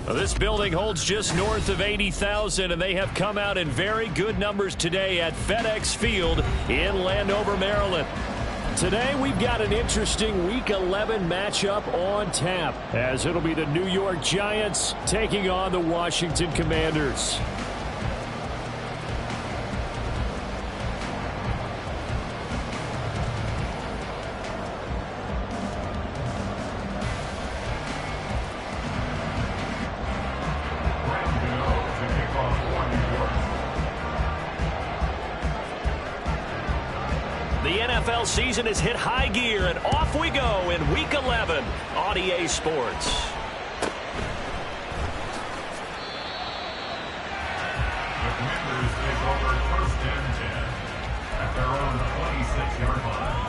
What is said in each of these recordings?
Well, this building holds just north of 80,000, and they have come out in very good numbers today at FedEx Field in Landover, Maryland. Today, we've got an interesting Week 11 matchup on tap, as it'll be the New York Giants taking on the Washington Commanders. The NFL season has hit high gear, and off we go in Week 11 on EA Sports. The Commanders take over 1st and 10 at their own 26-yard line.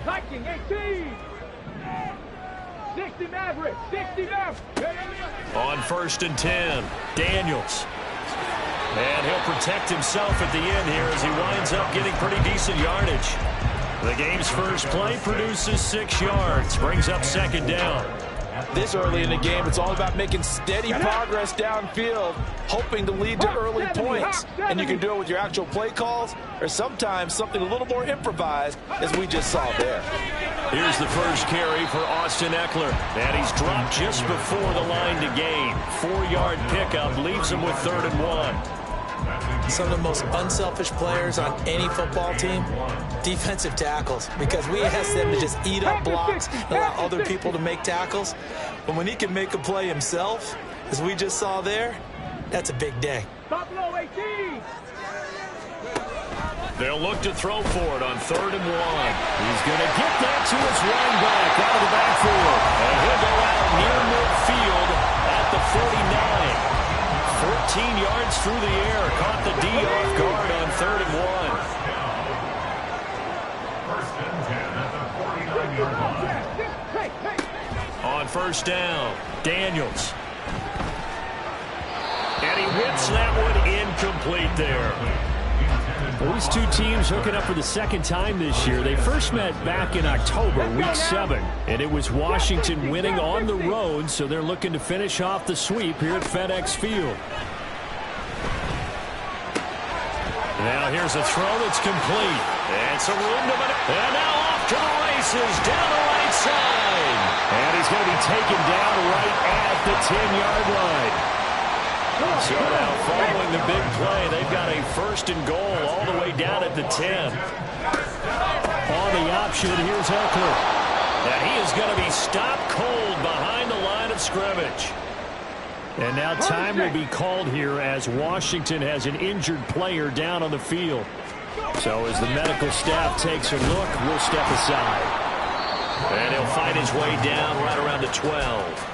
Viking 18. 60 Maverick. 60 Maverick. On 1st and 10, Daniels. And he'll protect himself at the end here as he winds up getting pretty decent yardage. The game's first play produces 6 yards, brings up 2nd down. This early in the game, it's all about making steady progress downfield, hoping to lead to early points. And you can do it with your actual play calls or sometimes something a little more improvised, as we just saw there. Here's the first carry for Austin Eckler. And he's dropped just before the line to gain. 4-yard pickup leaves him with 3rd and 1. Some of the most unselfish players on any football team, defensive tackles, because we ask them to just eat up blocks and allow other people to make tackles. But when he can make a play himself, as we just saw there, that's a big day. Buffalo 18. They'll look to throw for it on 3rd and 1. He's going to get that to his running back out of the backfield. And he'll go out near midfield at the 49. 14 yards through the air. Caught the D off guard on 3rd and 1. 1st and 10 at the 49-yard line. On 1st down, Daniels. And he whips that one incomplete there. Well, these two teams hooking up for the 2nd time this year. They first met back in October, Week 7. And it was Washington winning on the road, so they're looking to finish off the sweep here at FedEx Field. Now here's a throw that's complete. And some room to it. And now off to the races down the right side. And he's going to be taken down right at the 10-yard line. So now following the big play, they've got a 1st and goal all the way down at the 10. On the option, here's Eckler. And he is going to be stopped cold behind the line of scrimmage. And now time will be called here as Washington has an injured player down on the field. So as the medical staff takes a look, we'll step aside. And he'll find his way down right around the 12.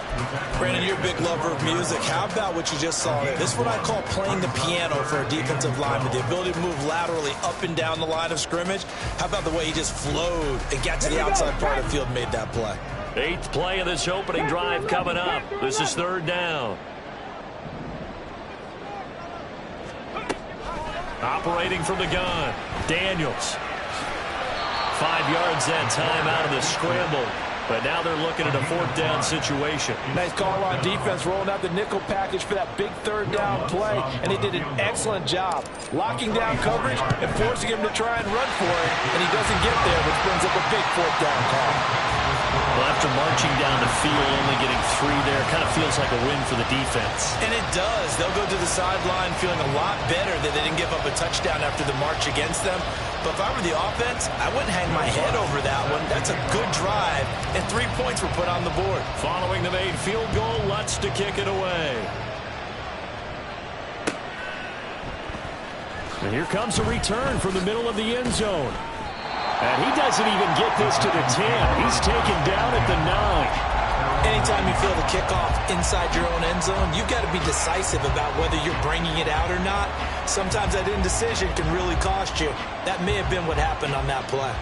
Brandon, you're a big lover of music. How about what you just saw there? This is what I call playing the piano for a defensive lineman. The ability to move laterally up and down the line of scrimmage. How about the way he just flowed and got to the outside part of the field and made that play? 8th play of this opening drive coming up. This is 3rd down. Operating from the gun, Daniels. 5 yards that time out of the scramble. But now they're looking at a 4th down situation. Nice call on defense, rolling out the nickel package for that big 3rd down play. And he did an excellent job locking down coverage and forcing him to try and run for it. And he doesn't get there, which brings up a big 4th down call. Well, after marching down the field, only getting 3 there, kind of feels like a win for the defense. And it does. They'll go to the sideline feeling a lot better that they didn't give up a touchdown after the march against them. But if I were the offense, I wouldn't hang my head over that one. That's a good drive, and 3 points were put on the board. Following the made field goal, Lutz to kick it away. And here comes a return from the middle of the end zone. And he doesn't even get this to the 10. He's taken down at the 9. Anytime you feel the kickoff inside your own end zone, you've got to be decisive about whether you're bringing it out or not. Sometimes that indecision can really cost you. That may have been what happened on that play.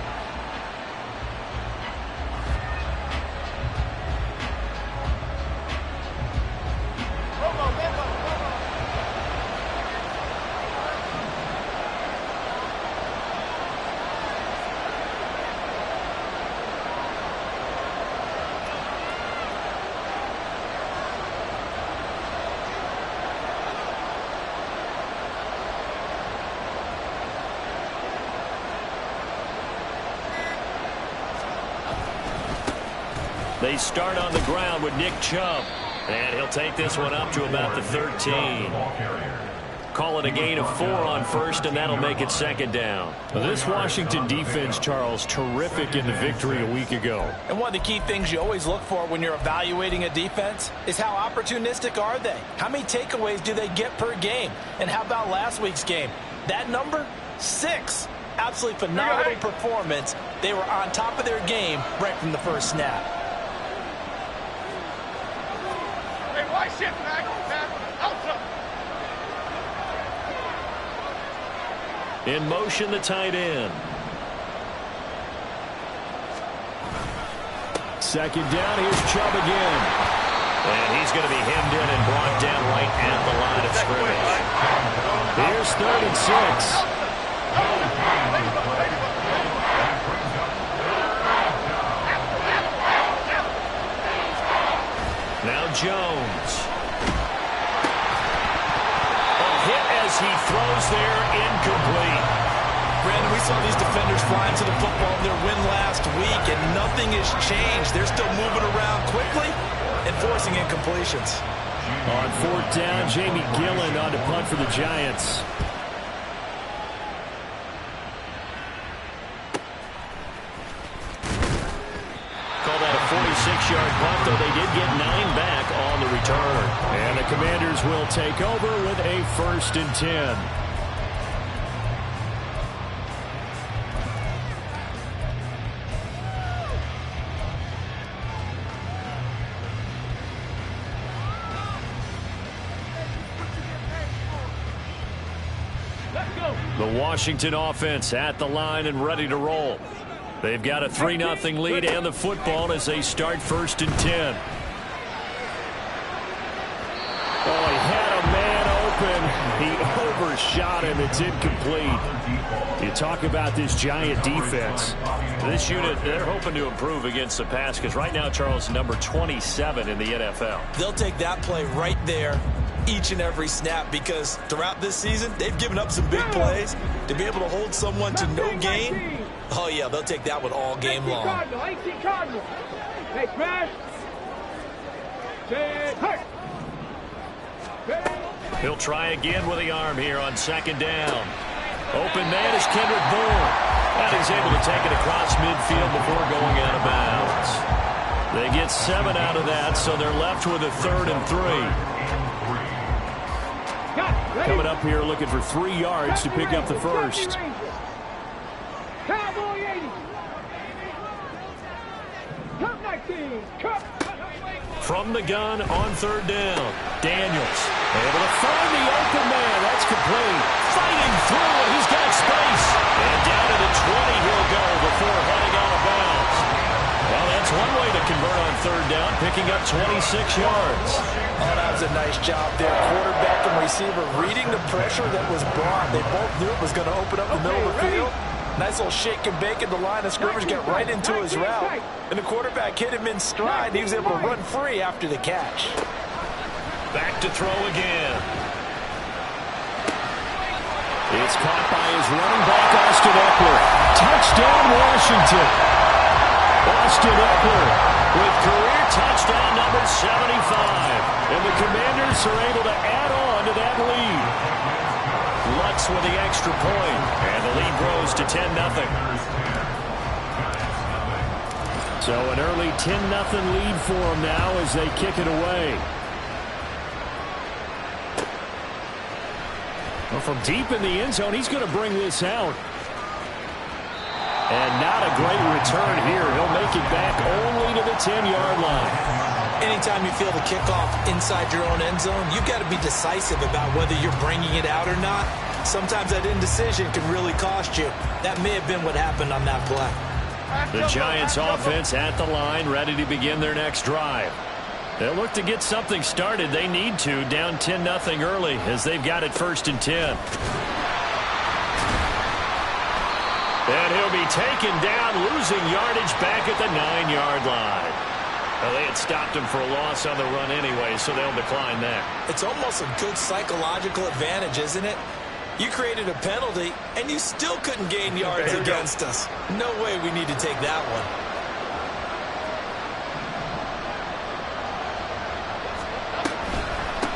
They start on the ground with Nick Chubb. And he'll take this one up to about the 13. Call it a gain of 4 on first, and that'll make it second down. This Washington defense, Charles, terrific in the victory a week ago. And one of the key things you always look for when you're evaluating a defense is how opportunistic are they? How many takeaways do they get per game? And how about last week's game? That number, 6. Absolutely phenomenal performance. They were on top of their game right from the first snap. Hey, why shift back? Outside. In motion, the tight end. Second down, here's Chubb again. And he's going to be hemmed in and brought down right at the line of scrimmage. Here's 3rd and 6. Now Jones. A hit as he throws there, incomplete. Brandon, we saw these defenders flying to the football in their win last week, and nothing has changed. They're still moving around quickly and forcing incompletions. On 4th down, Jamie Gillen on to punt for the Giants. Call that a 46-yard punt, though they did get 9 back on the return. And the Commanders will take over with a 1st and 10. The Washington offense at the line and ready to roll. They've got a 3-0 lead and the football as they start 1st and 10. Oh, he had a man open. He overshot him. It's incomplete. You talk about this Giant defense. This unit, they're hoping to improve against the pass because right now, Charles, number 27 in the NFL. They'll take that play right there each and every snap because throughout this season, they've given up some big plays. To be able to hold someone to no gain, oh, yeah, they'll take that one all game long. 18 Cardinal. Hey, smash. He'll try again with the arm here on 2nd down. Open man is Kendrick Bourne. And he's able to take it across midfield before going out of bounds. They get 7 out of that, so they're left with a 3rd and 3. Coming up here looking for 3 yards to pick up the first. Cowboy 80. Cup 19. Cup. From the gun on 3rd down. Daniels able to find the open man. That's complete. Fighting through it. He's got space. And down to the 20 he'll go before heading out of bounds. Well, that's one way to convert on 3rd down, picking up 26 yards. Oh, that was a nice job there. Quarterback and receiver reading the pressure that was brought. They both knew it was going to open up the middle of the field. Nice little shake and bake at the line of scrimmage, get right into his route. And the quarterback hit him in stride. He was able to run free after the catch. Back to throw again. It's caught by his running back, Austin Eckler. Touchdown, Washington. Austin Eckler with career touchdown number 75. And the Commanders are able to add on to that lead. Lutz with the extra point. And the lead grows to 10-0. So an early 10-0 lead for them now as they kick it away. Well, from deep in the end zone, he's going to bring this out. And not a great return here. He'll make it back only to the 10-yard line. Anytime you feel the kickoff inside your own end zone, you've got to be decisive about whether you're bringing it out or not. Sometimes that indecision can really cost you. That may have been what happened on that play. The Giants offense at the line, ready to begin their next drive. They'll look to get something started. They need to, down 10-0 early as they've got it 1st and 10. And he'll be taken down, losing yardage back at the 9-yard line. Well, they had stopped him for a loss on the run anyway, so they'll decline that. It's almost a good psychological advantage, isn't it? You created a penalty, and you still couldn't gain yards against us. No way we need to take that one.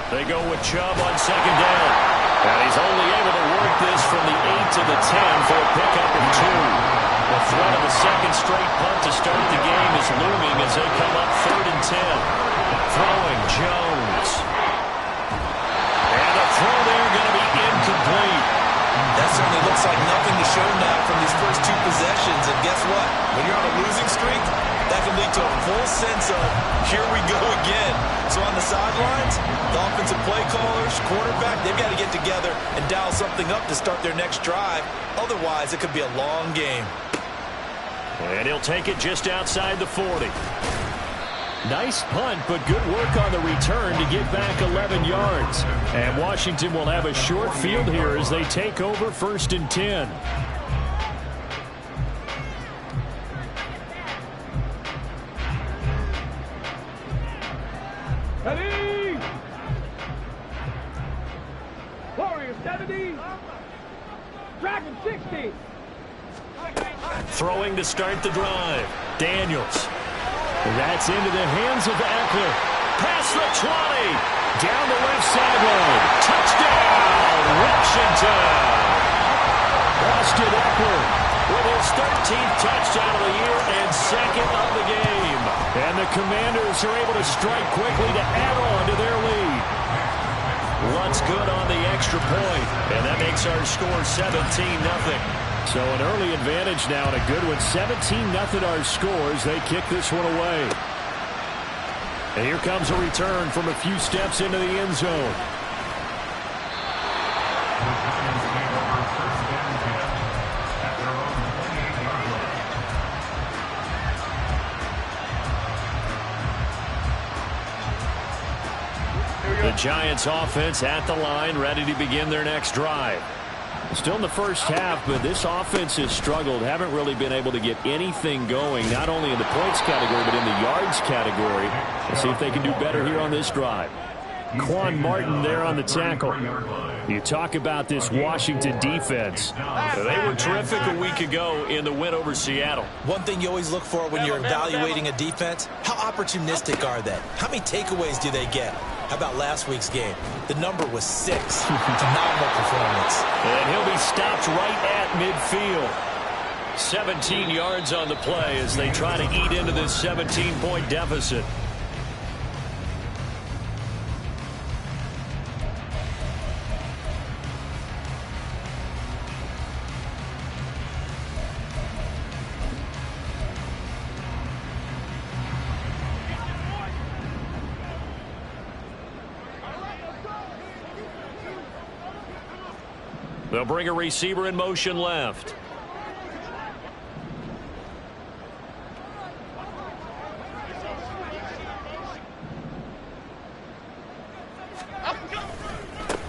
They go with Chubb on second down. And he's only able to work this from the 8 to the 10 for a pickup of 2. The threat of a second straight punt to start the game is looming as they come up 3rd and 10. Throwing Jones. And the throw there going to be incomplete. That certainly looks like nothing to show now from these first 2 possessions. And guess what? When you're on a losing streak, that can lead to a full sense of, here we go again. So on the sidelines, the offensive play callers, quarterback, they've got to get together and dial something up to start their next drive. Otherwise, it could be a long game. And he'll take it just outside the 40. Nice punt, but good work on the return to get back 11 yards. And Washington will have a short field here as they take over 1st and 10. Ready? Warrior 70. Dragon 60. Throwing to start the drive. Daniels. That's into the hands of Eckler. Past the 20. Down the left sideline. Touchdown, Washington. Austin Eckler with his 13th touchdown of the year and 2nd of the game. And the Commanders are able to strike quickly to add on to their lead. What's good on the extra point, and that makes our score 17-0. So an early advantage now and a good one. 17-0 our scores. They kick this one away. And here comes a return from a few steps into the end zone. The Giants offense at the line, ready to begin their next drive. Still in the first half, but this offense has struggled. Haven't really been able to get anything going, not only in the points category, but in the yards category. Let's see if they can do better here on this drive. Quan Martin there on the tackle. You talk about this Washington defense. They were terrific a week ago in the win over Seattle. One thing you always look for when you're evaluating a defense, how opportunistic are they? How many takeaways do they get? How about last week's game? The number was 6. Phenomenal performance. And he'll be stopped right at midfield. 17 yards on the play as they try to eat into this 17-point deficit. They'll bring a receiver in motion left.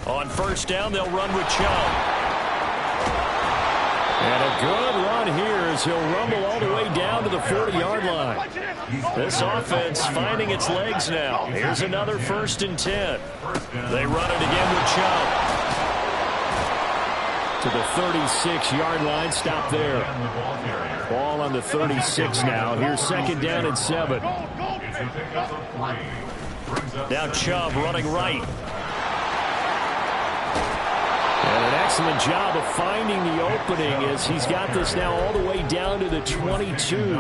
On first down, they'll run with Chubb. And a good run here as he'll rumble all the way down to the 40-yard line. This offense finding its legs now. Here's another 1st and 10. They run it again with Chubb. To the 36-yard line. Stop there. Ball on the 36 now. Here's 2nd down and 7. Now Chubb running right. And an excellent job of finding the opening as he's got this now all the way down to the 22.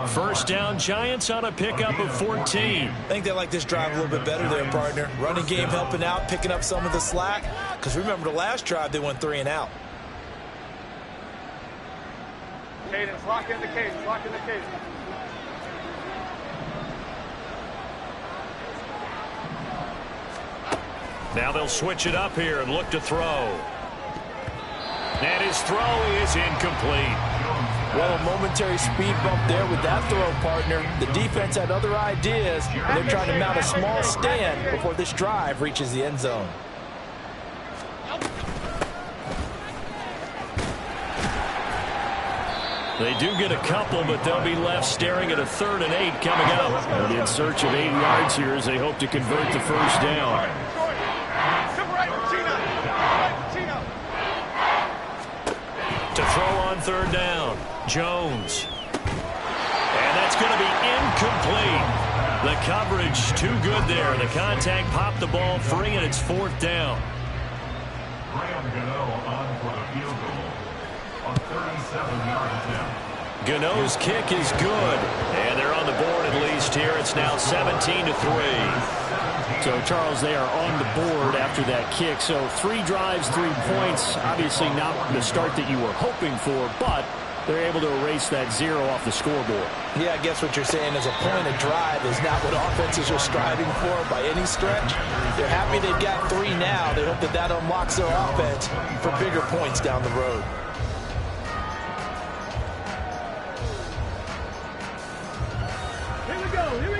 First down, Giants on a pickup of 14. I think they like this drive a little bit better there, partner. Running game helping out, picking up some of the slack. Because remember, the last drive, they went 3 and out. Cadence, lock in the cadence, lock in the cadence. Now they'll switch it up here and look to throw. And his throw is incomplete. Well, a momentary speed bump there with that throw, partner. The defense had other ideas, and they're trying to mount a small stand before this drive reaches the end zone. They do get a couple, but they'll be left staring at a 3rd and 8 coming up. And in search of 8 yards here as they hope to convert the first down. To throw on 3rd down, Jones. And that's going to be incomplete. The coverage too good there. The contact popped the ball free, and it's 4th down. On for the field goal on 37-yard attempt. Gano's kick is good, and they're on the board at least here. It's now 17-3. So, Charles, they are on the board after that kick. So 3 drives, 3 points. Obviously not the start that you were hoping for, but they're able to erase that 0 off the scoreboard. Yeah, I guess what you're saying is a point of drive is not what offenses are striving for by any stretch. They're happy they've got 3 now. They hope that that unlocks their offense for bigger points down the road.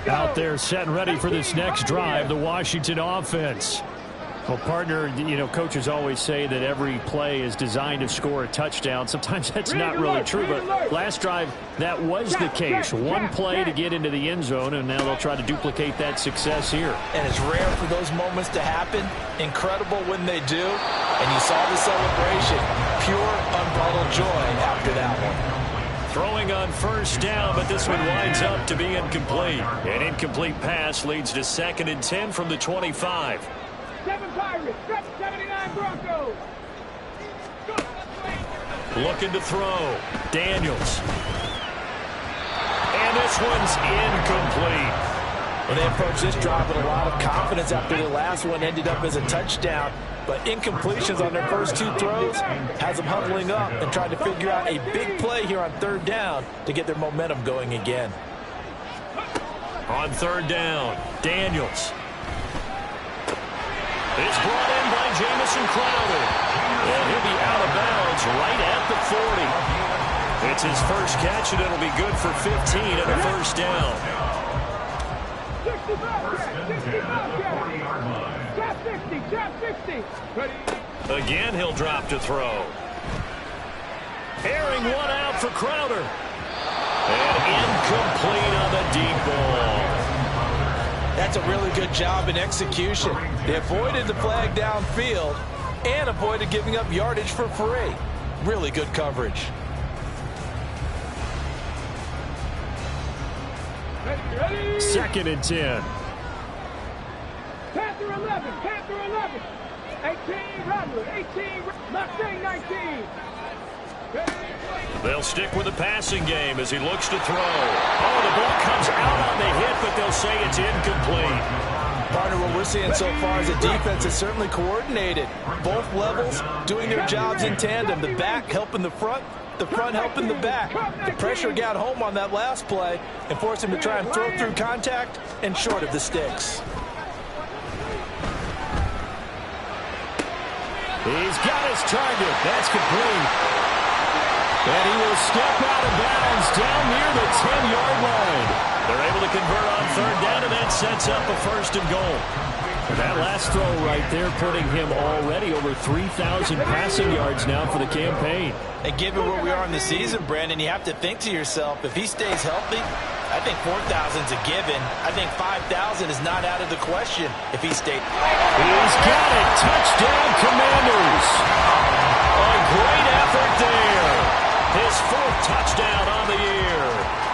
Out there set and ready for this next drive, the Washington offense. Well, partner, you know, coaches always say that every play is designed to score a touchdown. Sometimes that's not really true, but last drive, that was the case. 1 play to get into the end zone, and now they'll try to duplicate that success here. And it's rare for those moments to happen. Incredible when they do. And you saw the celebration. Pure, unbridled joy after that one. Throwing on 1st down, but this one winds up to be incomplete. An incomplete pass leads to 2nd and 10 from the 25. 7 Pirates, 79 Broncos. Looking to throw. Daniels. And this one's incomplete. Well, they approached this drive with a lot of confidence after the last one ended up as a touchdown. But incompletions on their first 2 throws has them huddling up and trying to figure out a big play here on 3rd down to get their momentum going again. On 3rd down, Daniels. It's brought in by Jamison Crowder. And he'll be out of bounds right at the 40. It's his first catch, and it'll be good for 15 and a 1st down. 60. Again, he'll drop to throw. Airing one out for Crowder. And incomplete on the deep ball. That's a really good job in execution. They avoided the flag downfield and avoided giving up yardage for free. Really good coverage. Ready? 2nd and 10. Panther 11, Panther 11. 18, Rattler, 18, Mustang 19. They'll stick with the passing game as he looks to throw. Oh, the ball comes out on the hit, but they'll say it's incomplete. Partner, what we're seeing so far is the defense is certainly coordinated. Both levels doing their jobs in tandem. The back helping the front helping the back. The pressure got home on that last play and forced him to try and throw through contact and short of the sticks. He's got his target. That's complete. And he will step out of bounds down near the 10-yard line. They're able to convert on 3rd down, and that sets up a 1st and goal. And that last throw right there putting him already over 3,000 passing yards now for the campaign. And given where we are in the season, Brandon, you have to think to yourself, if he stays healthy, I think 4,000 is a given. I think 5,000 is not out of the question if he stays. He's got it. Touchdown, Commanders. A great effort there. His 4th touchdown on the year.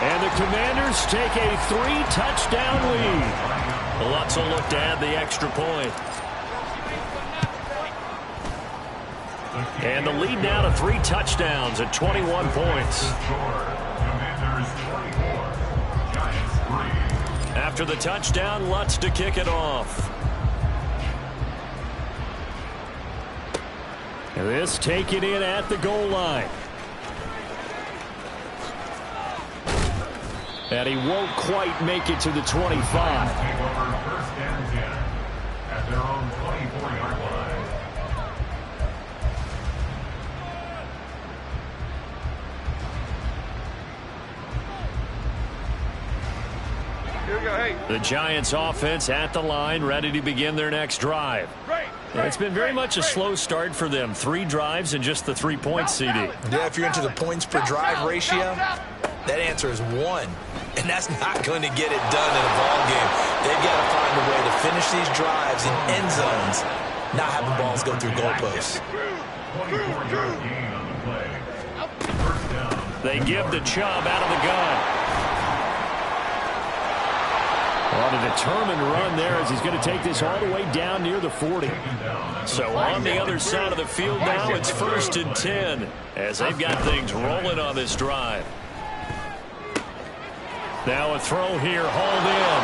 And the Commanders take a 3-touchdown lead. Lutz will look to add the extra point. And the lead now to 3 touchdowns at 21 points. After the touchdown, Lutz to kick it off. And this taken in at the goal line. And he won't quite make it to the 25. At their own 24-yard line. Here we go, hey. The Giants offense at the line, ready to begin their next drive. And it's been very much a slow start for them. 3 drives and just the 3 points, CD. Yeah, if you're into the points per drive ratio, that answer is 1. And that's not going to get it done in a ball game. They've got to find a way to finish these drives in end zones, not having balls go through goalposts. 24-yard gain on the play. First down. They give the Chubb out of the gun. On a determined run there as he's going to take this all the way down near the 40. So on the other side of the field now, it's 1st and 10 as they've got things rolling on this drive. Now a throw here, hauled in.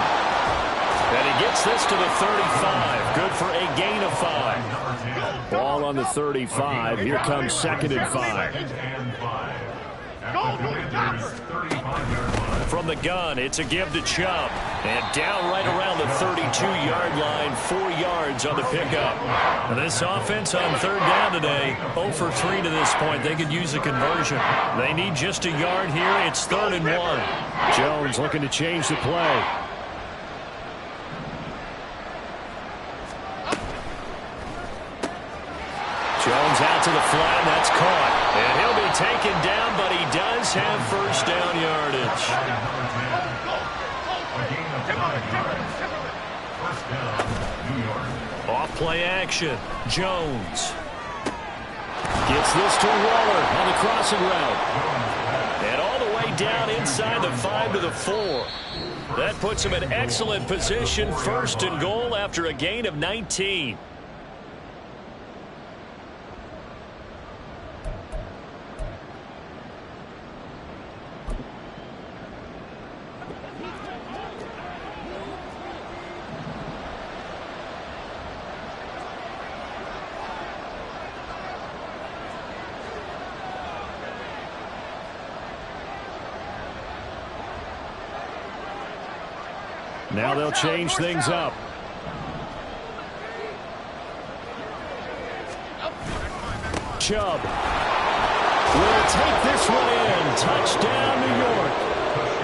And he gets this to the 35. Good for a gain of 5. Ball on the 35. Here comes 2nd and 5. From the gun, it's a give to Chubb. And down right around the 32-yard line, 4 yards on the pickup. And this offense on 3rd down today, 0 for 3 to this point. They could use a conversion. They need just a yard here. It's 3rd and 1. Jones looking to change the play. Jones out to the flat, and that's caught. And he'll be taken down, but he does have 1st down yardage. Off play action. Jones gets this to Waller on the crossing route. And all the way down inside the 5 to the 4. That puts him in excellent position. 1st and goal after a gain of 19. Now they'll change things up. Chubb will take this one in. Touchdown, New York.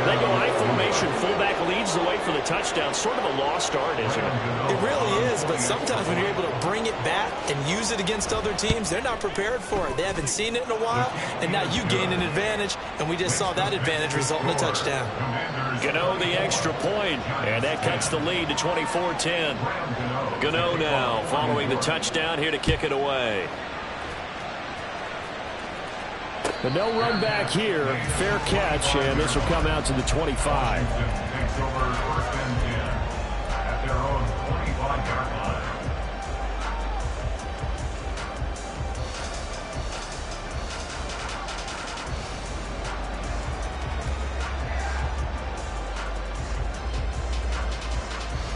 They go high formation. Fullback leads the way for the touchdown. Sort of a lost art, isn't it? It really is, but sometimes when you're able to bring it back and use it against other teams, they're not prepared for it. They haven't seen it in a while, and now you gain an advantage, and we just saw that advantage result in a touchdown. Gano the extra point, and that cuts the lead to 24-10. Gano now following the touchdown here to kick it away. But no run back here. Fair catch, and this will come out to the 25. Takes over 1st and 10 at their own 25-yard line.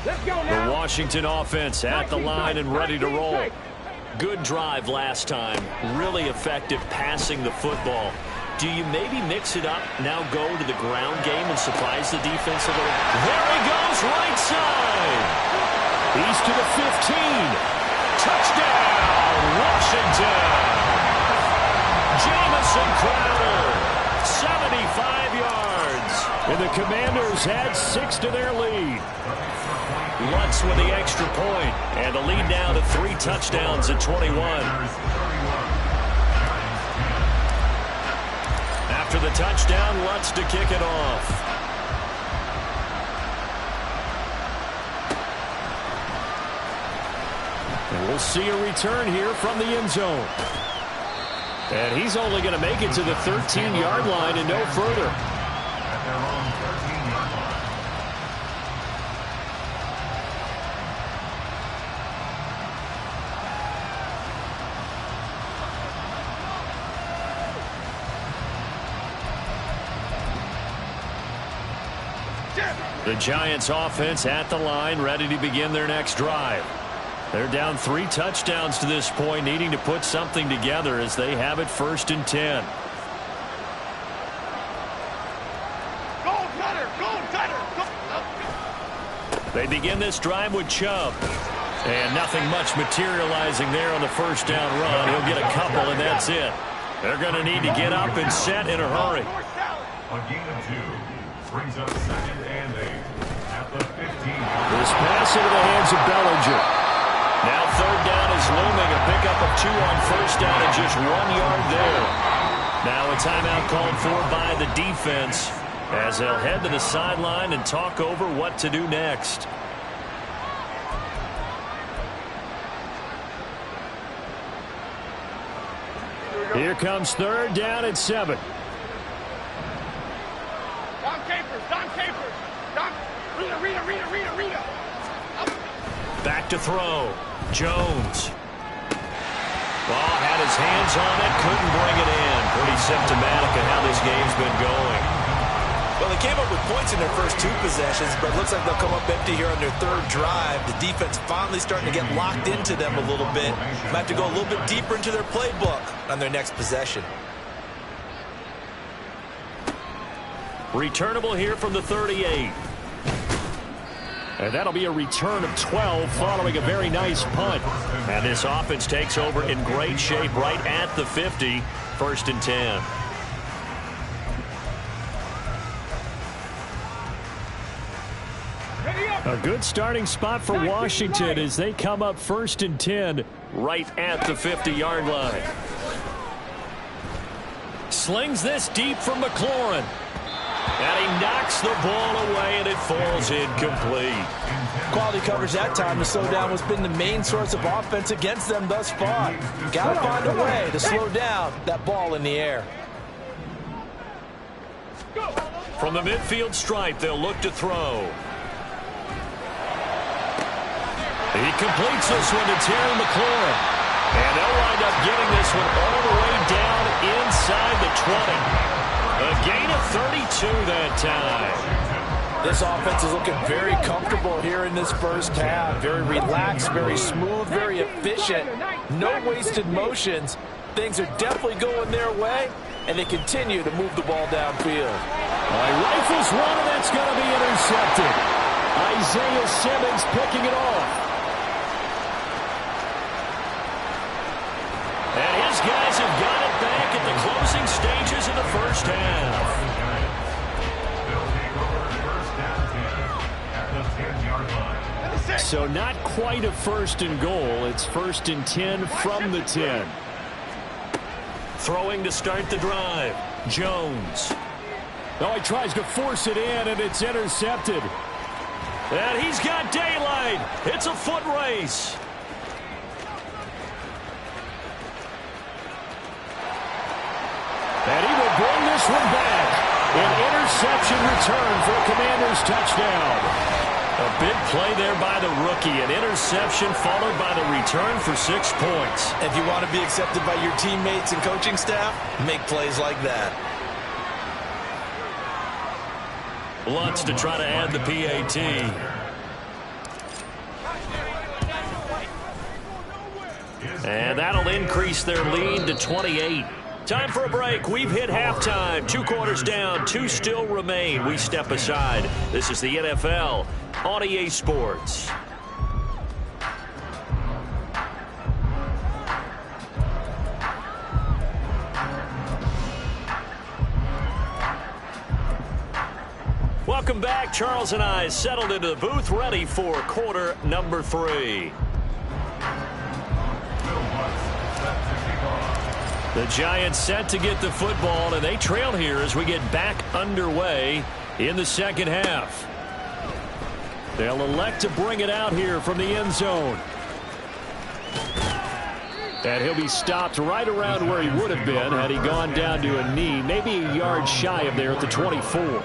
Let's go now. The Washington offense at the line and ready to roll. Good drive last time. Really effective passing the football. Do you maybe mix it up, now go to the ground game and surprise the defense a little? There he goes, right side. He's to the 15. Touchdown, Washington. Jamison Crowder, 75 yards. And the Commanders add 6 to their lead. Lutz with the extra point, and the lead now to 3 touchdowns at 21. After the touchdown, Lutz to kick it off. And we'll see a return here from the end zone. And he's only going to make it to the 13-yard line and no further. At their own 13-yard line. The Giants offense at the line, ready to begin their next drive. They're down 3 touchdowns to this point, needing to put something together as they have it 1st and 10. They begin this drive with Chubb. And nothing much materializing there on the 1st down run. He'll get a couple, and that's it. They're going to need to get up and set in a hurry. A gain of 2 brings up 2nd and 8 at the 15. This pass into the hands of Bellinger. Now 3rd down is looming. A pickup of 2 on 1st down and just 1 yard there. Now a timeout called for by the defense as they'll head to the sideline and talk over what to do next. Here comes 3rd down and 7. Don Capers, Don Capers. Back to throw. Jones. Ball had his hands on it, couldn't bring it in. Pretty symptomatic of how this game's been going. Well, they came up with points in their first 2 possessions, but it looks like they'll come up empty here on their 3rd drive. The defense finally starting to get locked into them a little bit. Might have to go a little bit deeper into their playbook on their next possession. Returnable here from the 38. And that'll be a return of 12 following a very nice punt. And this offense takes over in great shape right at the 50. 1st and 10. A good starting spot for Washington as they come up 1st and 10 right at the 50-yard line. Slings this deep from McLaurin. And he knocks the ball away, and it falls incomplete. Quality coverage that time to slow down what's been the main source of offense against them thus far. Got to find a way to slow down that ball in the air. From the midfield stripe, they'll look to throw. He completes this one to Terry McLaurin. And they'll wind up getting this one all the way down inside the 20. A gain of 32 that time. This offense is looking very comfortable here in this first half. Very relaxed, very smooth, very efficient. No wasted motions. Things are definitely going their way, and they continue to move the ball downfield. Rifles one, and that's going to be intercepted. Isaiah Simmons picking it off. And his guys have got it back at the closing stages of the first half. So not quite a 1st and goal. It's 1st and 10 from the 10. Throwing to start the drive. Jones. Oh, he tries to force it in, and it's intercepted. And he's got daylight. It's a foot race. And he will bring this one back. An interception return for a Commanders touchdown. A big play there by the rookie. An interception followed by the return for 6 points. If you want to be accepted by your teammates and coaching staff, make plays like that. Lutz to try to add the PAT. And that'll increase their lead to 28. Time for a break. We've hit halftime. 2 quarters down. 2 still remain. We step aside. This is the NFL on EA Sports. Welcome back. Charles and I settled into the booth, ready for quarter number 3. The Giants set to get the football, and they trail here as we get back underway in the second half. They'll elect to bring it out here from the end zone. And he'll be stopped right around where he would have been had he gone down to a knee, maybe a yard shy of there at the 24.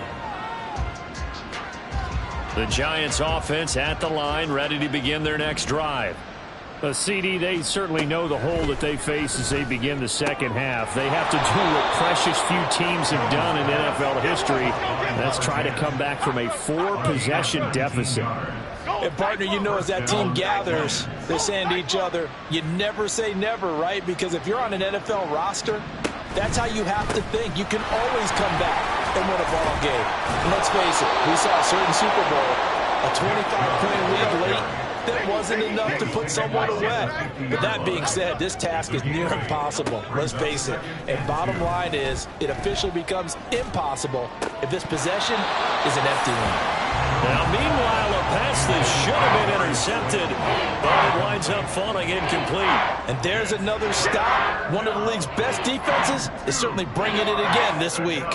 The Giants offense at the line, ready to begin their next drive. CD, they certainly know the hole that they face as they begin the second half. They have to do what precious few teams have done in NFL history. That's try to come back from a 4-possession deficit. And partner, you know, as that team gathers, they're saying to each other, you never say never, right? Because if you're on an NFL roster, that's how you have to think. You can always come back and win a ball game. And let's face it, we saw a certain Super Bowl, a 25-point lead late. That wasn't enough to put someone away. But that being said, this task is near impossible. Let's face it. And bottom line is, it officially becomes impossible if this possession is an empty one. Now, meanwhile, a pass that should have been intercepted, but it winds up falling incomplete. And there's another stop. One of the league's best defenses is certainly bringing it again this week.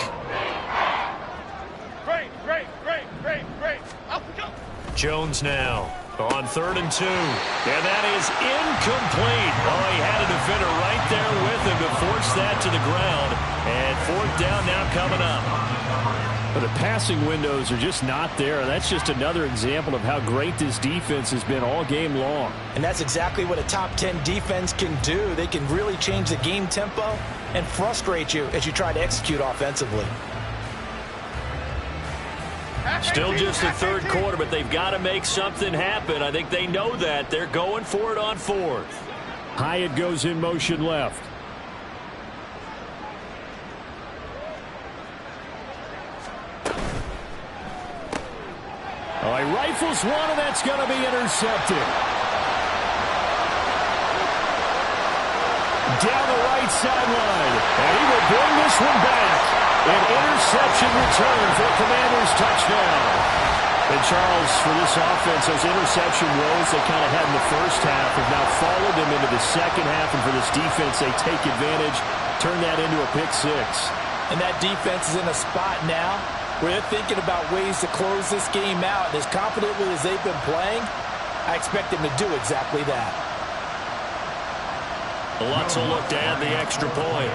Great. Jones now on 3rd and 2. And that is incomplete. Oh, he had a defender right there with him to force that to the ground. And 4th down now coming up. But the passing windows are just not there. And that's just another example of how great this defense has been all game long. And that's exactly what a top 10 defense can do. They can really change the game tempo and frustrate you as you try to execute offensively. Still just the third quarter, but they've got to make something happen. I think they know that. They're going for it on fourth. Hyatt goes in motion left. Oh, he rifles one, and that's going to be intercepted. Down the right sideline, and he will bring this one back. An interception return for a Commanders touchdown. And Charles, for this offense, those interception woes they kind of had in the first half have now followed them into the second half. And for this defense, they take advantage, turn that into a pick six. And that defense is in a spot now where they're thinking about ways to close this game out. As confidently as they've been playing, I expect them to do exactly that. Lutz will look to add the extra point.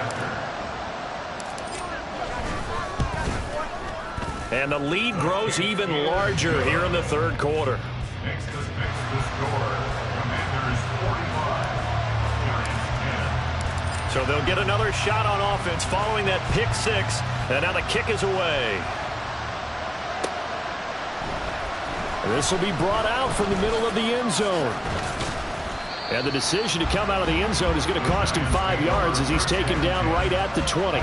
And the lead grows even larger here in the third quarter. Next to the score, Commanders 45, Giants 10. So they'll get another shot on offense following that pick six. And now the kick is away. This will be brought out from the middle of the end zone. And the decision to come out of the end zone is going to cost him 5 yards as he's taken down right at the 20.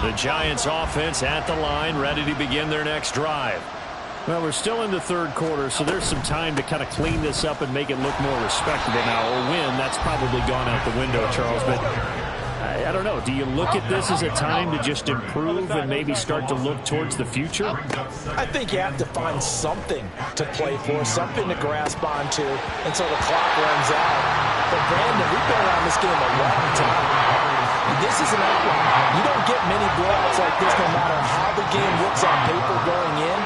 The Giants offense at the line, ready to begin their next drive. Well, we're still in the third quarter, so there's some time to kind of clean this up and make it look more respectable now. Or win, that's probably gone out the window, Charles. But I don't know. Do you look at this as a time to just improve and maybe start to look towards the future? I think you have to find something to play for, something to grasp onto until the clock runs out. But Brandon, we've been around this game a long time. This is an outlier. You don't get many blowouts like this no matter how the game looks on paper going in.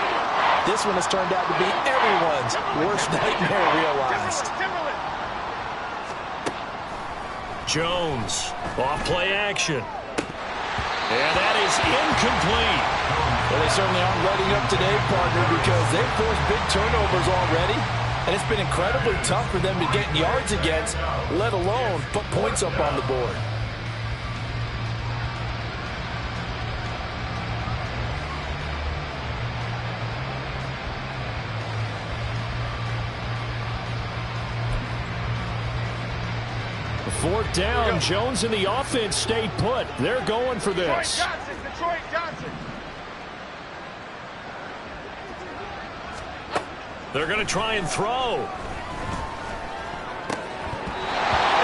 This one has turned out to be everyone's worst nightmare realized. Jones, off play action. And that is incomplete. Well, they certainly aren't letting up today, partner, because they've forced big turnovers already. And it's been incredibly tough for them to get yards against, let alone put points up on the board. Fourth down, Jones and the offense stayed put. They're going for this. Detroit Johnson. They're going to try and throw.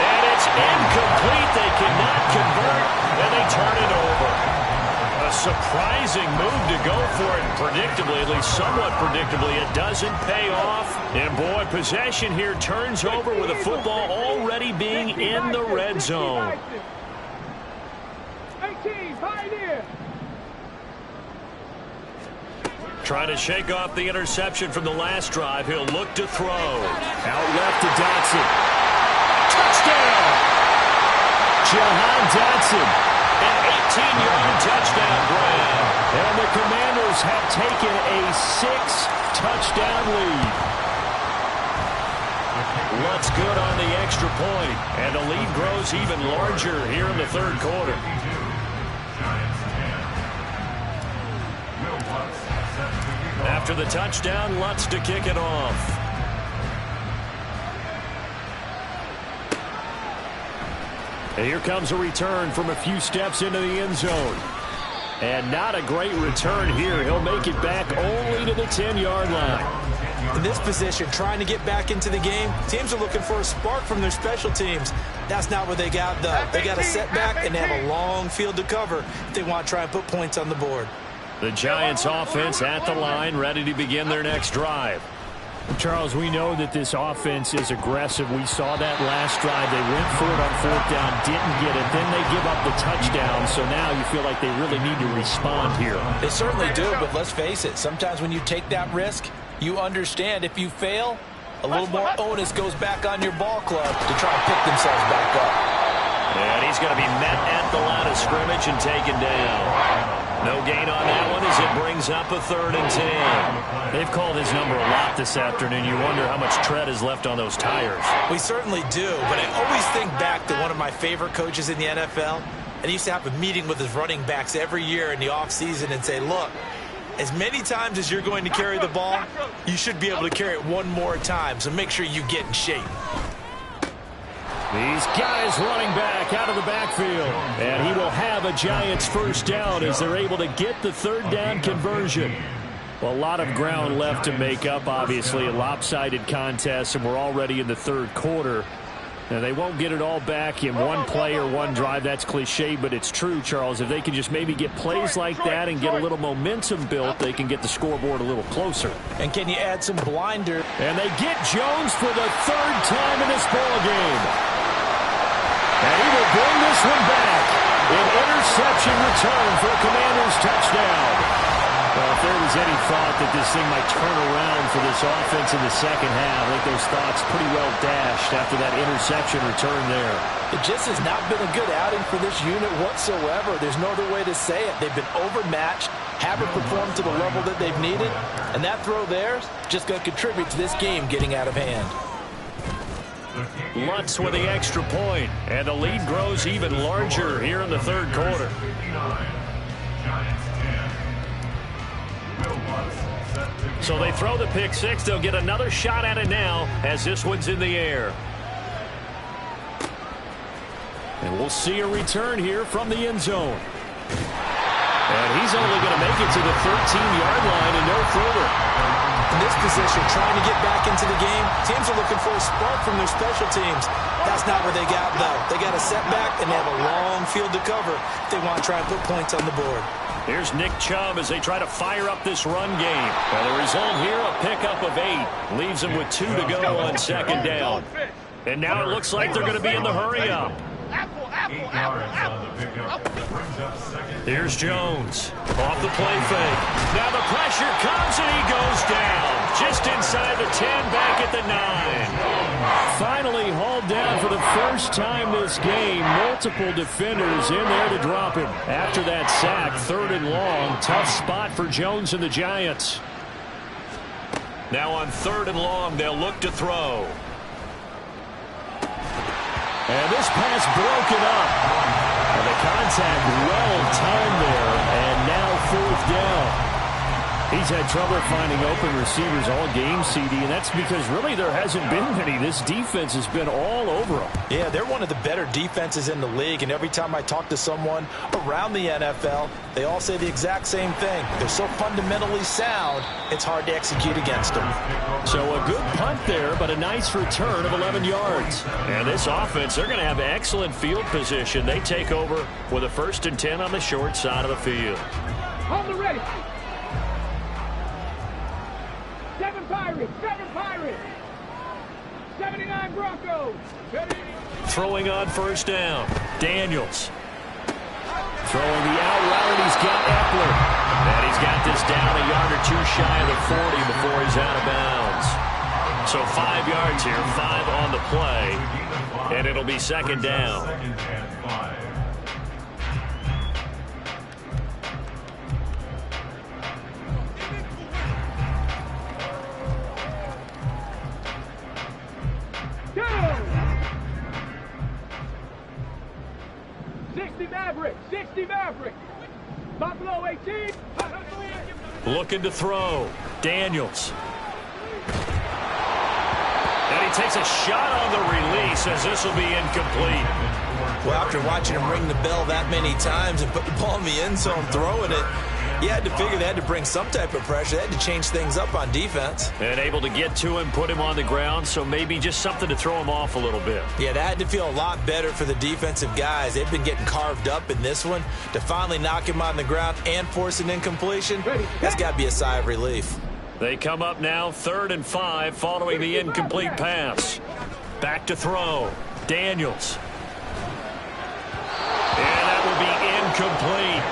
And it's incomplete. They cannot convert, and they turn it over. A surprising move to go for it, and predictably, at least somewhat predictably, it doesn't pay off. And boy, possession here turns over with the football already being in the red zone. 18, Pioneer. Trying to shake off the interception from the last drive. He'll look to throw. Out left to Dotson. Touchdown! Jahan Dotson. An 18-yard touchdown grab. And the Commanders have taken a 6-touchdown lead. Lutz good on the extra point. And the lead grows even larger here in the third quarter. After the touchdown, Lutz to kick it off. And here comes a return from a few steps into the end zone. And not a great return here. He'll make it back only to the 10-yard line. In this position, trying to get back into the game, teams are looking for a spark from their special teams. That's not what they got, though. They got a setback, and they have a long field to cover if they want to try and put points on the board. The Giants offense at the line, ready to begin their next drive. Charles, we know that this offense is aggressive. We saw that last drive. They went for it on fourth down, didn't get it. Then they give up the touchdown. So now you feel like they really need to respond here. They certainly do, but let's face it. Sometimes when you take that risk, you understand if you fail, a little more onus goes back on your ball club to try and pick themselves back up. And he he's going to be met at the line of scrimmage and taken down. No gain on that one as it brings up a 3rd and 10. They've called his number a lot this afternoon. You wonder how much tread is left on those tires. We certainly do, but I always think back to one of my favorite coaches in the NFL, and he used to have a meeting with his running backs every year in the offseason and say, look, as many times as you're going to carry the ball, you should be able to carry it one more time, so make sure you get in shape. These guys running back out of the backfield. And he will have a Giants first down as they're able to get the 3rd down conversion. Well, a lot of ground left to make up, obviously. A lopsided contest, and we're already in the 3rd quarter. Now, they won't get it all back in one play or one drive. That's cliche, but it's true, Charles. If they can just maybe get plays like that and get a little momentum built, they can get the scoreboard a little closer. And can you add some blinder? And they get Jones for the 3rd time in this ballgame. And he will bring this one back. An interception return for a Commanders touchdown. Well, if there was any thought that this thing might turn around for this offense in the second half, I think those thoughts pretty well dashed after that interception return there. It just has not been a good outing for this unit whatsoever. There's no other way to say it. They've been overmatched, haven't performed to the level that they've needed, and that throw there is just going to contribute to this game getting out of hand. Lutz with the extra point, and the lead grows even larger here in the 3rd quarter. So they throw the pick 6. They'll get another shot at it now as this one's in the air. And we'll see a return here from the end zone. And he's only going to make it to the 13-yard line and no further. In this position, trying to get back into the game, teams are looking for a spark from their special teams. That's not what they got, though. They got a setback, and they have a long field to cover if they want to try and put points on the board. Here's Nick Chubb as they try to fire up this run game. And the result here, a pickup of 8. Leaves them with 2 to go on 2nd down. And now it looks like they're going to be in the hurry-up. Here's Jones. Off the play fake. Now the pressure comes and he goes down. Just inside the 10, back at the 9. Finally hauled down for the first time this game. Multiple defenders in there to drop him. After that sack, 3rd and long. Tough spot for Jones and the Giants. Now on 3rd and long, they'll look to throw. And this pass broken up. And the contact well-timed there. And now 4th down. He's had trouble finding open receivers all game, CD, and that's because really there hasn't been many. This defense has been all over them. Yeah, they're one of the better defenses in the league, and every time I talk to someone around the NFL, they all say the exact same thing. They're so fundamentally sound, it's hard to execute against them. So a good punt there, but a nice return of 11 yards. And this offense, they're going to have excellent field position. They take over with a 1st and 10 on the short side of the field. Hold the ready. 7 Pirates, 79 Broncos. Throwing on 1st down. Daniels. Throwing the out route, he's got Eckler. And he's got this down a yard or 2 shy of the 40 before he's out of bounds. So 5 yards here, 5 on the play. And it'll be 2nd down. Maverick. Buffalo 18. Looking to throw. Daniels. And he takes a shot on the release as this will be incomplete. Well, after watching him ring the bell that many times and put the ball in the end zone throwing it, you had to figure they had to bring some type of pressure. They had to change things up on defense. And able to get to him, put him on the ground, so maybe just something to throw him off a little bit. Yeah, that had to feel a lot better for the defensive guys. They've been getting carved up in this one. To finally knock him on the ground and force an incompletion, that's got to be a sigh of relief. They come up now 3rd and 5 following the incomplete pass. Back to throw. Daniels. And that will be incomplete.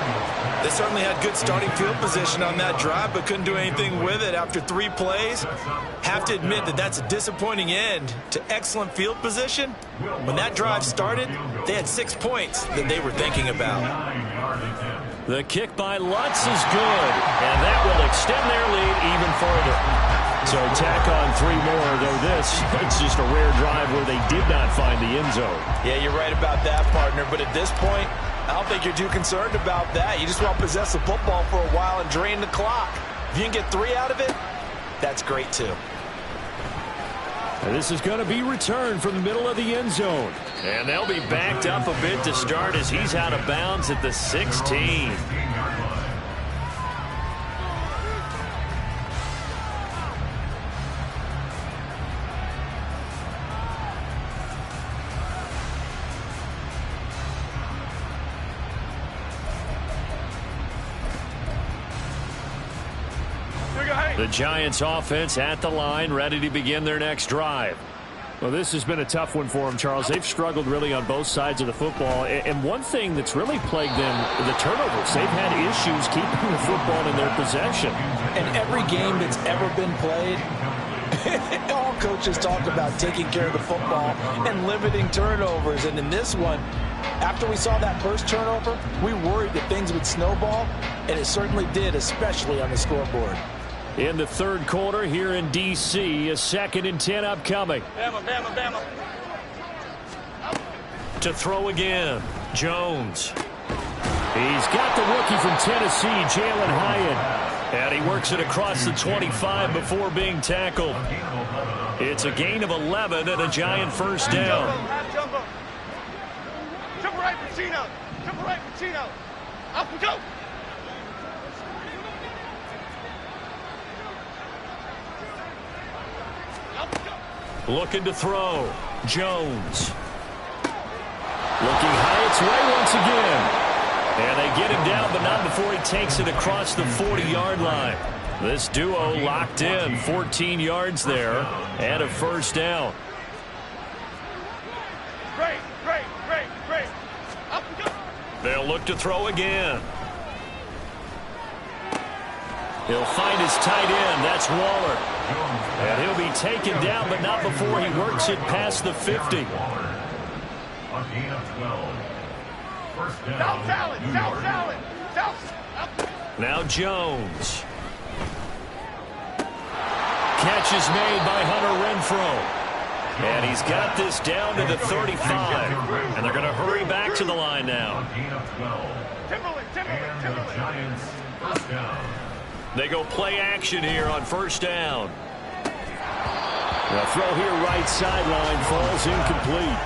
The certainly had good starting field position on that drive, but couldn't do anything with it after 3 plays. Have to admit that that's a disappointing end to excellent field position. When that drive started, they had 6 points that they were thinking about. The kick by Lutz is good, and that will extend their lead even further. So tack on 3 more, though it's just a rare drive where they did not find the end zone. Yeah, you're right about that, partner, but at this point, I don't think you're too concerned about that. You just want to possess the football for a while and drain the clock. If you can get 3 out of it, that's great too. And this is going to be returned from the middle of the end zone. And they'll be backed up a bit to start as he's out of bounds at the 16. The Giants offense at the line, ready to begin their next drive. Well, this has been a tough one for them, Charles. They've struggled really on both sides of the football. And one thing that's really plagued them, the turnovers. They've had issues keeping the football in their possession. And every game that's ever been played, all coaches talk about taking care of the football and limiting turnovers. And in this one, after we saw that first turnover, we worried that things would snowball, and it certainly did, especially on the scoreboard. In the third quarter here in D.C., a 2nd and 10 upcoming. Bama. To throw again, Jones. He's got the rookie from Tennessee, Jalen Hyatt. And he works it across the 25 before being tackled. It's a gain of 11 and a Giant first down. Jump right, Pacino. Up we go. Looking to throw. Jones. Looking Hyatt's way once again. And they get him down, but not before he takes it across the 40-yard line. This duo locked in, 14 yards there, and a first down. Great. Up we go. They'll look to throw again. He'll find his tight end. That's Waller. And he'll be taken down, but not before he works it past the 50. Now Jones. Catch is made by Hunter Renfrow. And he's got this down to the 35. And they're going to hurry back to the line now. Timberland. They go play action here on first down. The throw here right sideline falls incomplete.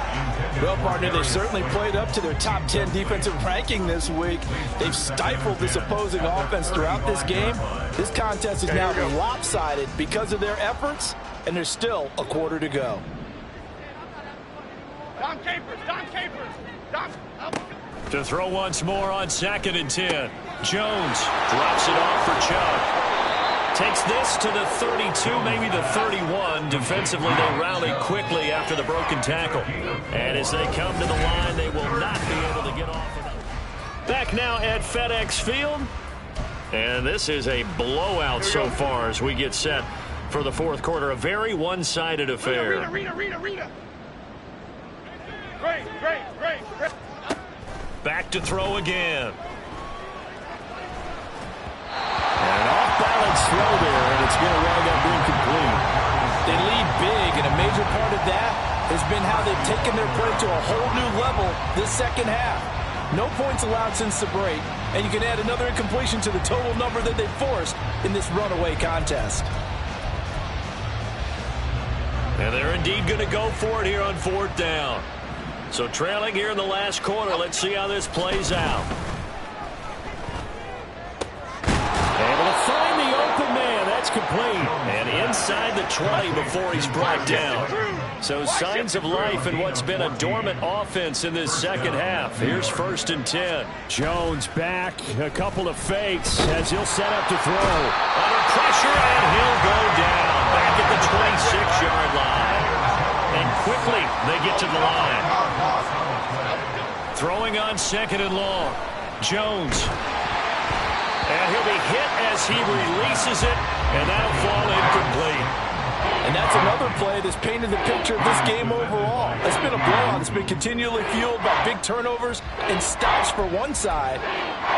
Well, partner, they certainly played up to their top 10 defensive ranking this week. They've stifled this opposing offense throughout this game. This contest is now lopsided because of their efforts, and there's still a quarter to go. Don Capers. To throw once more on 2nd and 10. Jones drops it off for Chubb. Takes this to the 32, maybe the 31. Defensively, they rally quickly after the broken tackle. And as they come to the line, they will not be able to get off of it. Back now at FedEx Field. And this is a blowout so far as we get set for the fourth quarter. A very one-sided affair. Rita. Great. Back to throw again. And an off-balance throw there, and it's going to wind up incomplete. They lead big, and a major part of that has been how they've taken their play to a whole new level this second half. No points allowed since the break, and you can add another incompletion to the total number that they've forced in this runaway contest. And they're indeed going to go for it here on 4th down. So trailing here in the last quarter, let's see how this plays out. Able to find the open man. That's complete. And inside the 20 before he's brought down. So signs of life in what's been a dormant offense in this second half. Here's 1st and 10. Jones back, a couple of fakes as he'll set up to throw. Under pressure, and he'll go down. Back at the 26-yard line. And quickly, they get to the line. Throwing on 2nd and long. Jones. And he'll be hit as he releases it, and that'll fall incomplete. And that's another play that's painted the picture of this game overall. It's been a blowout. It's been continually fueled by big turnovers and stops for one side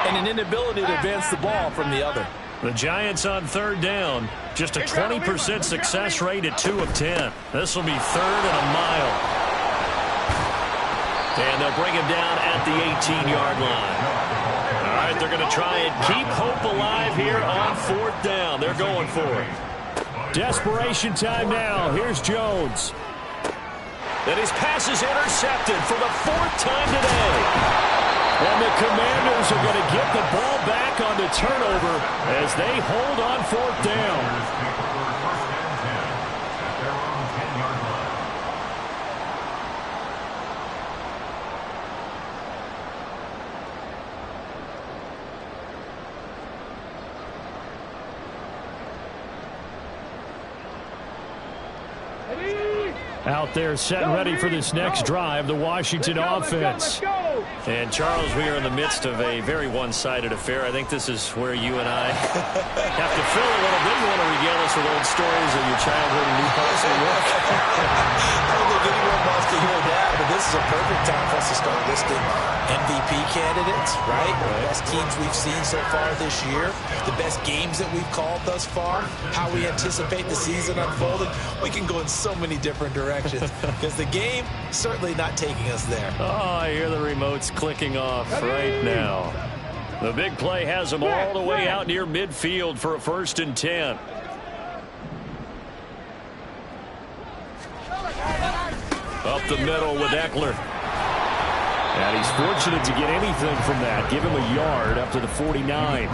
and an inability to advance the ball from the other. The Giants on third down. Just a 20% success rate at 2 of 10. This will be 3rd and a mile. And they'll bring him down at the 18-yard line. All right, they're going to try and keep hope alive here on 4th down. They're going for it. Desperation time now. Here's Jones. And his pass is intercepted for the 4th time today. And the Commanders are going to get the ball back on the turnover as they hold on 4th down. Out there set and ready for this next drive, the Washington offense. And, Charles, we are in the midst of a very one-sided affair. I think this is where you and I have to fill a little bit. You want to regale us with old stories of your childhood in New Paltz, New York? I don't think anyone wants to hear that, but this is a perfect time for us to start listing MVP candidates, right? The best teams we've seen so far this year, the best games that we've called thus far, how we anticipate the season unfolding. We can go in so many different directions because the game certainly not taking us there. Oh, I hear the remote's clicking off right now. The big play has them all the way out near midfield for a 1st and 10. Up the middle with Eckler. And he's fortunate to get anything from that. Give him a yard up to the 49.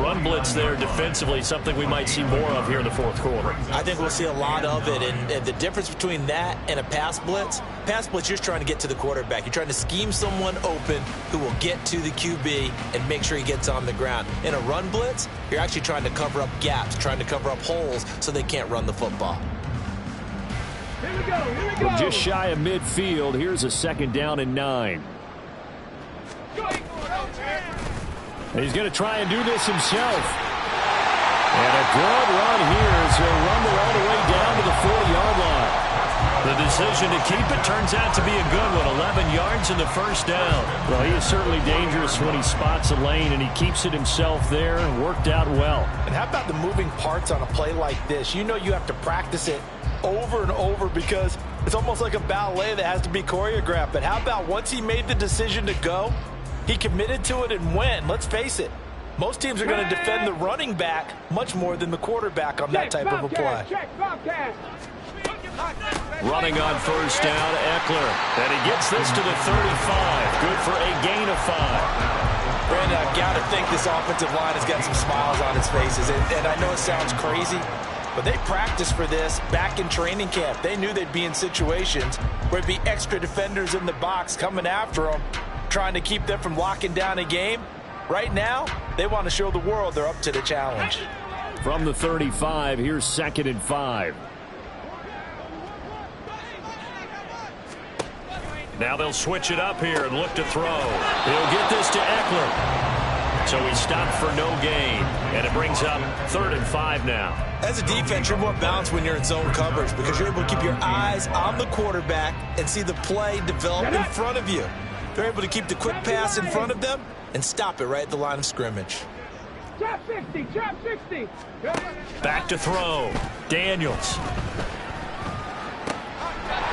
Run blitz there defensively, something we might see more of here in the 4th quarter. I think we'll see a lot of it, and the difference between that and a pass blitz, you're just trying to get to the quarterback. You're trying to scheme someone open who will get to the QB and make sure he gets on the ground. In a run blitz, you're actually trying to cover up gaps, trying to cover up holes so they can't run the football. Here we go, here we go. From just shy of midfield, here's a 2nd down and 9. He's going to try and do this himself. And a good run here as he'll run all the way down to the 40-yard line. The decision to keep it turns out to be a good one. 11 yards in the 1st down. Well, he is certainly dangerous when he spots a lane, and he keeps it himself there and worked out well. And how about the moving parts on a play like this? You know you have to practice it over and over because it's almost like a ballet that has to be choreographed. But how about once he made the decision to go, he committed to it and went. Let's face it, most teams are going to defend the running back much more than the quarterback on that type of a play. Running on 1st down, Eckler. And he gets this to the 35. Good for a gain of 5. Brandon, I've got to think this offensive line has got some smiles on its faces. And I know it sounds crazy, but they practiced for this back in training camp. They knew they'd be in situations where there'd be extra defenders in the box coming after them, trying to keep them from locking down a game. Right now, they want to show the world they're up to the challenge. From the 35, here's 2nd and 5. Now they'll switch it up here and look to throw. He'll get this to Eckler. So he stopped for no gain, and it brings up 3rd and 5 now. As a defense, you're more balanced when you're in zone coverage because you're able to keep your eyes on the quarterback and see the play develop in front of you. They're able to keep the quick pass in front of them and stop it right at the line of scrimmage. Trap 60, trap 60. Back to throw. Daniels.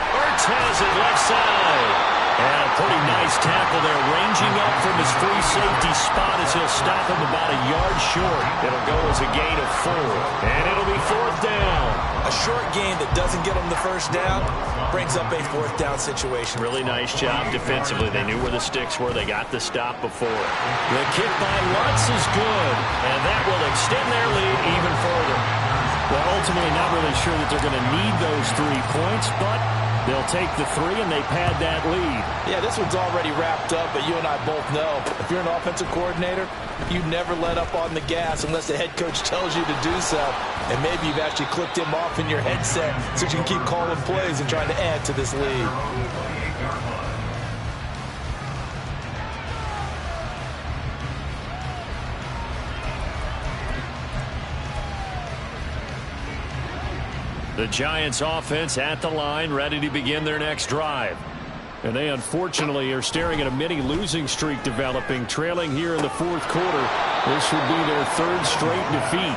Ertz has it left side. And a pretty nice tackle there, ranging up from his free safety spot as he'll stop him about a yard short. It'll go as a gain of 4, and it'll be 4th down. A short gain that doesn't get him the 1st down brings up a 4th down situation. Really nice job defensively. They knew where the sticks were. They got the stop before. The kick by Lutz is good, and that will extend their lead even further. Well, ultimately not really sure that they're going to need those 3 points, but they'll take the 3 and they pad that lead. Yeah, this one's already wrapped up, but you and I both know if you're an offensive coordinator, you never let up on the gas unless the head coach tells you to do so. And maybe you've actually clicked him off in your headset so you can keep calling plays and trying to add to this lead. The Giants offense at the line, ready to begin their next drive. And they unfortunately are staring at a mini losing streak developing, trailing here in the fourth quarter. This would be their third straight defeat.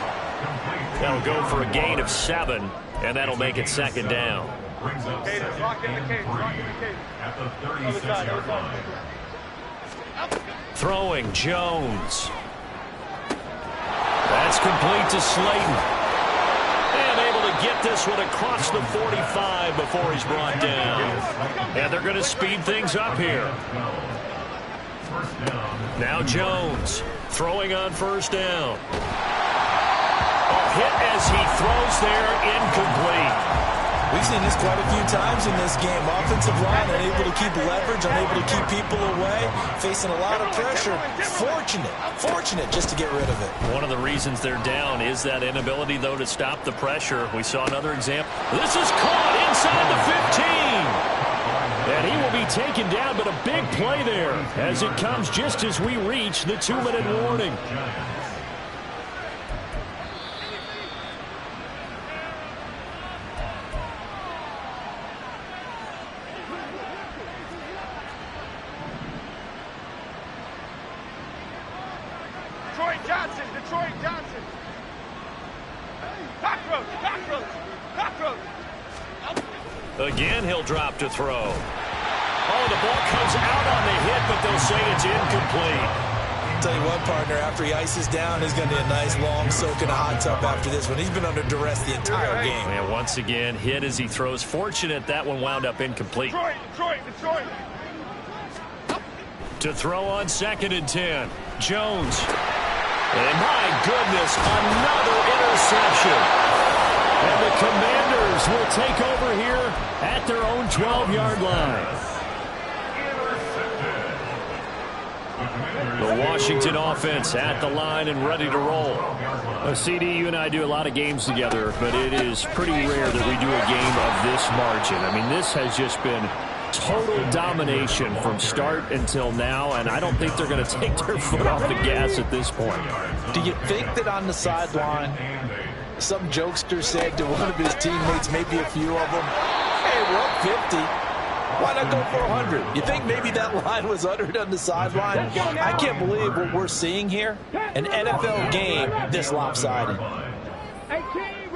That'll go for a gain of 7, and that'll make it second down. Brings up second and 3 at the 36-yard line. Throwing, Jones. That's complete to Slayton. And able to get this one across the 45 before he's brought down. And they're going to speed things up here. Now Jones throwing on first down. A hit as he throws there, incomplete. We've seen this quite a few times in this game. Offensive line unable to keep leverage, unable to keep people away, facing a lot of pressure. Fortunate just to get rid of it. One of the reasons they're down is that inability, though, to stop the pressure. We saw another example. This is caught inside the 15. And he will be taken down, but a big play there as it comes just as we reach the 2-minute warning. Detroit Johnson. Cockroach. Again, he'll drop to throw. Oh, the ball comes out on the hit, but they'll say it's incomplete. I'll tell you what, partner, after he ices down, he's going to be a nice long soak in a hot tub after this one. He's been under duress the entire game. And once again, hit as he throws. Fortunate that one wound up incomplete. Detroit. To throw on 2nd and 10. Jones. And my goodness, another interception. And the Commanders will take over here at their own 12-yard line. The Washington offense at the line and ready to roll. CD, you and I do a lot of games together, but it is pretty rare that we do a game of this margin. I mean, this has just been total domination from start until now, and I don't think they're going to take their foot off the gas at this point. Do you think that on the sideline, some jokester said to one of his teammates, maybe a few of them, hey, we're up 50. Why not go for 100? You think maybe that line was uttered on the sideline? I can't believe what we're seeing here. An NFL game this lopsided. 18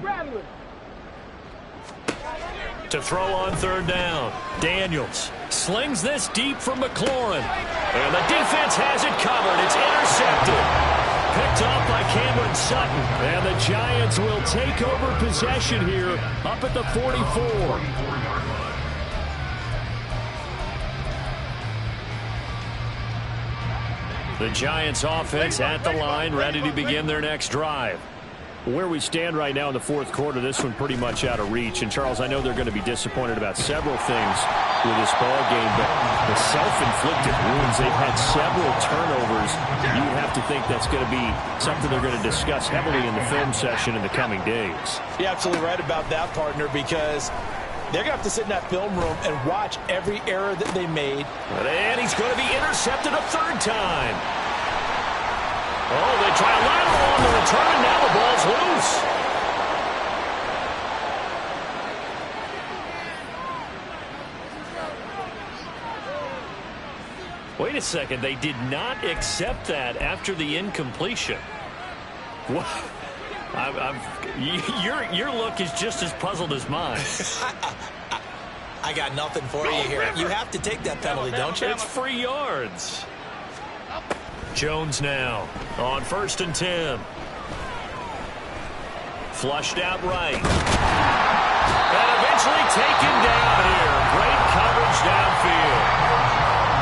Rattler. To throw on 3rd down. Daniels slings this deep from McLaurin. And the defense has it covered. It's intercepted. Picked off by Cameron Sutton. And the Giants will take over possession here up at the 44. The Giants offense at the line, ready to begin their next drive. Where we stand right now in the fourth quarter, this one pretty much out of reach. And, Charles, I know they're going to be disappointed about several things with this ball game, but the self-inflicted wounds, they've had several turnovers. You have to think that's going to be something they're going to discuss heavily in the film session in the coming days. You're absolutely right about that, partner, because they're going to have to sit in that film room and watch every error that they made. And he's going to be intercepted a 3rd time. Oh, they try a lateral on the return. Now the ball's loose. Wait a second. They did not accept that after the incompletion. What? Your look is just as puzzled as mine. I got nothing for you here. You have to take that penalty, don't you? It's free yards. Jones now on 1st and 10. Flushed out right. And eventually taken down here. Great coverage downfield.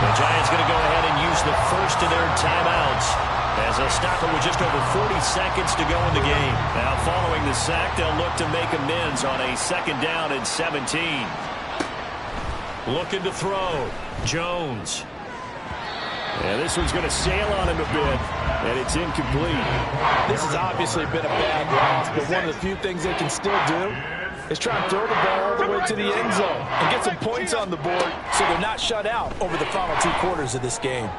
The Giants going to go ahead and use the first of their timeouts as they'll stop it with just over 40 seconds to go in the game. Now following the sack, they'll look to make amends on a 2nd down and 17. Looking to throw. Jones. And this one's going to sail on him a bit, and it's incomplete. This has obviously been a bad loss, but one of the few things they can still do is try and throw the ball all the way to the end zone and get some points on the board so they're not shut out over the final 2 quarters of this game.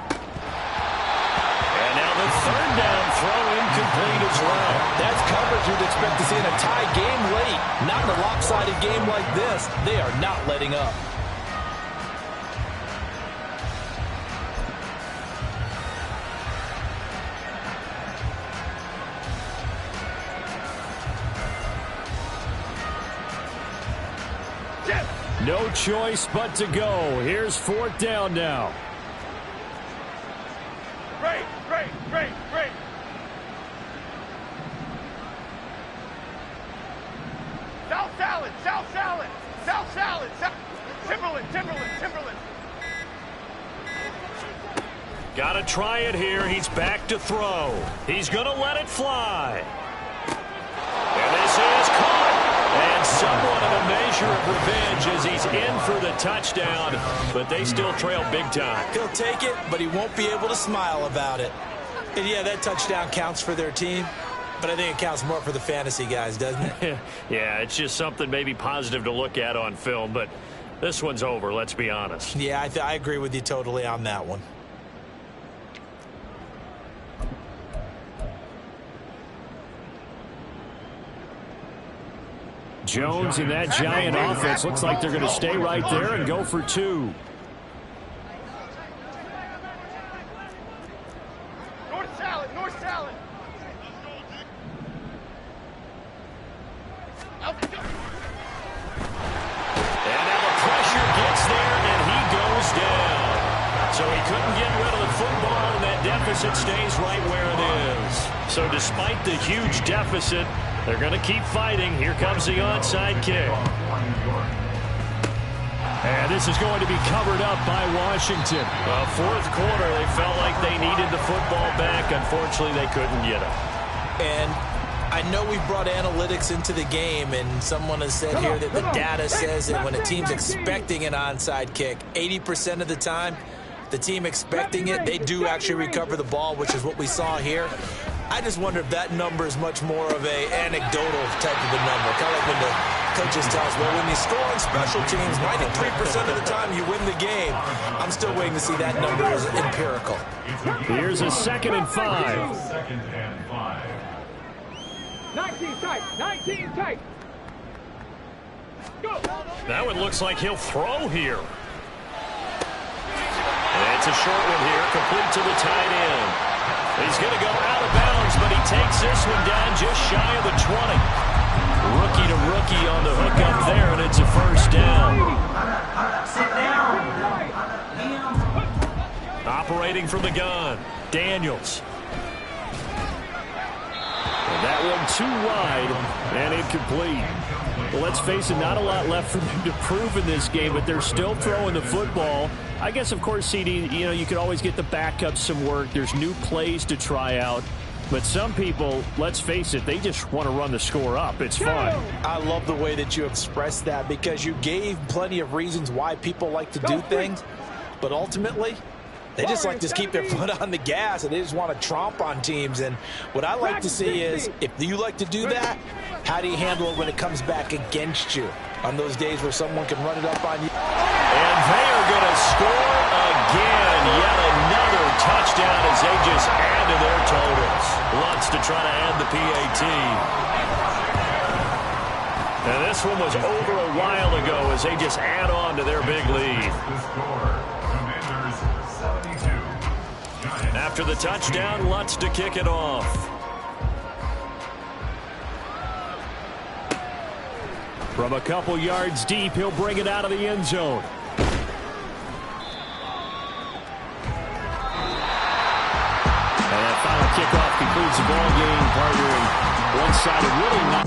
And now the 3rd down throw incomplete as as well. That's coverage you'd expect to see in a tie game late. Not in a lopsided game like this. They are not letting up. No choice but to go. Here's 4th down now. Great. South salad. Timberland. Got to try it here. He's back to throw. He's going to let it fly. And this is caught. And somewhat of a measure of revenge as he's in for the touchdown, but they still trail big time. He'll take it, but he won't be able to smile about it. And yeah, that touchdown counts for their team, but I think it counts more for the fantasy guys, doesn't it? Yeah, it's just something maybe positive to look at on film, but this one's over, let's be honest. Yeah, I agree with you totally on that one. Jones and that giant offense looks like they're going to stay right there and go for 2. North salad. And now the pressure gets there, and he goes down. So he couldn't get rid of the football, and that deficit stays right where it is. So despite the huge deficit, they're going to keep fighting. Here comes the onside kick. And this is going to be covered up by Washington. Fourth quarter, they felt like they needed the football back. Unfortunately, they couldn't get it. And I know we brought analytics into the game, and someone has said here that the data says that when a team's expecting an onside kick, 80% of the time, the team expecting it, they do actually recover the ball, which is what we saw here. I just wonder if that number is much more of a anecdotal type of a number. Kind of like when the coaches tell us, well, when you score on special teams, 93% of the time you win the game. I'm still waiting to see that number as empirical. Here's a 2nd and 5. 2nd and 5. 19 tight. Go. That one looks like he'll throw here. And it's a short one here, complete to the tight end. He's going to go out of bounds, but he takes this one down just shy of the 20. Rookie to rookie on the hook up there, and it's a 1st down. Operating from the gun, Daniels. And that one too wide and incomplete. Well, let's face it, not a lot left for them to prove in this game, but they're still throwing the football. I guess, of course, CD, you could always get the backups some work. There's new plays to try out. But some people, let's face it, they just want to run the score up. It's fun. I love the way that you expressed that because you gave plenty of reasons why people like to do things. But ultimately, they just like to keep their foot on the gas, and they just want to tromp on teams. And what I like to see is, if you like to do that, how do you handle it when it comes back against you on those days where someone can run it up on you? And they are going to score again. Yet another touchdown as they just add to their totals. Lutz to try to add the PAT. And this one was over a while ago as they just add on to their big lead. After the touchdown, Lutz to kick it off. From a couple yards deep, he'll bring it out of the end zone. And that final kickoff concludes the ball game, partner. And one-sided really not.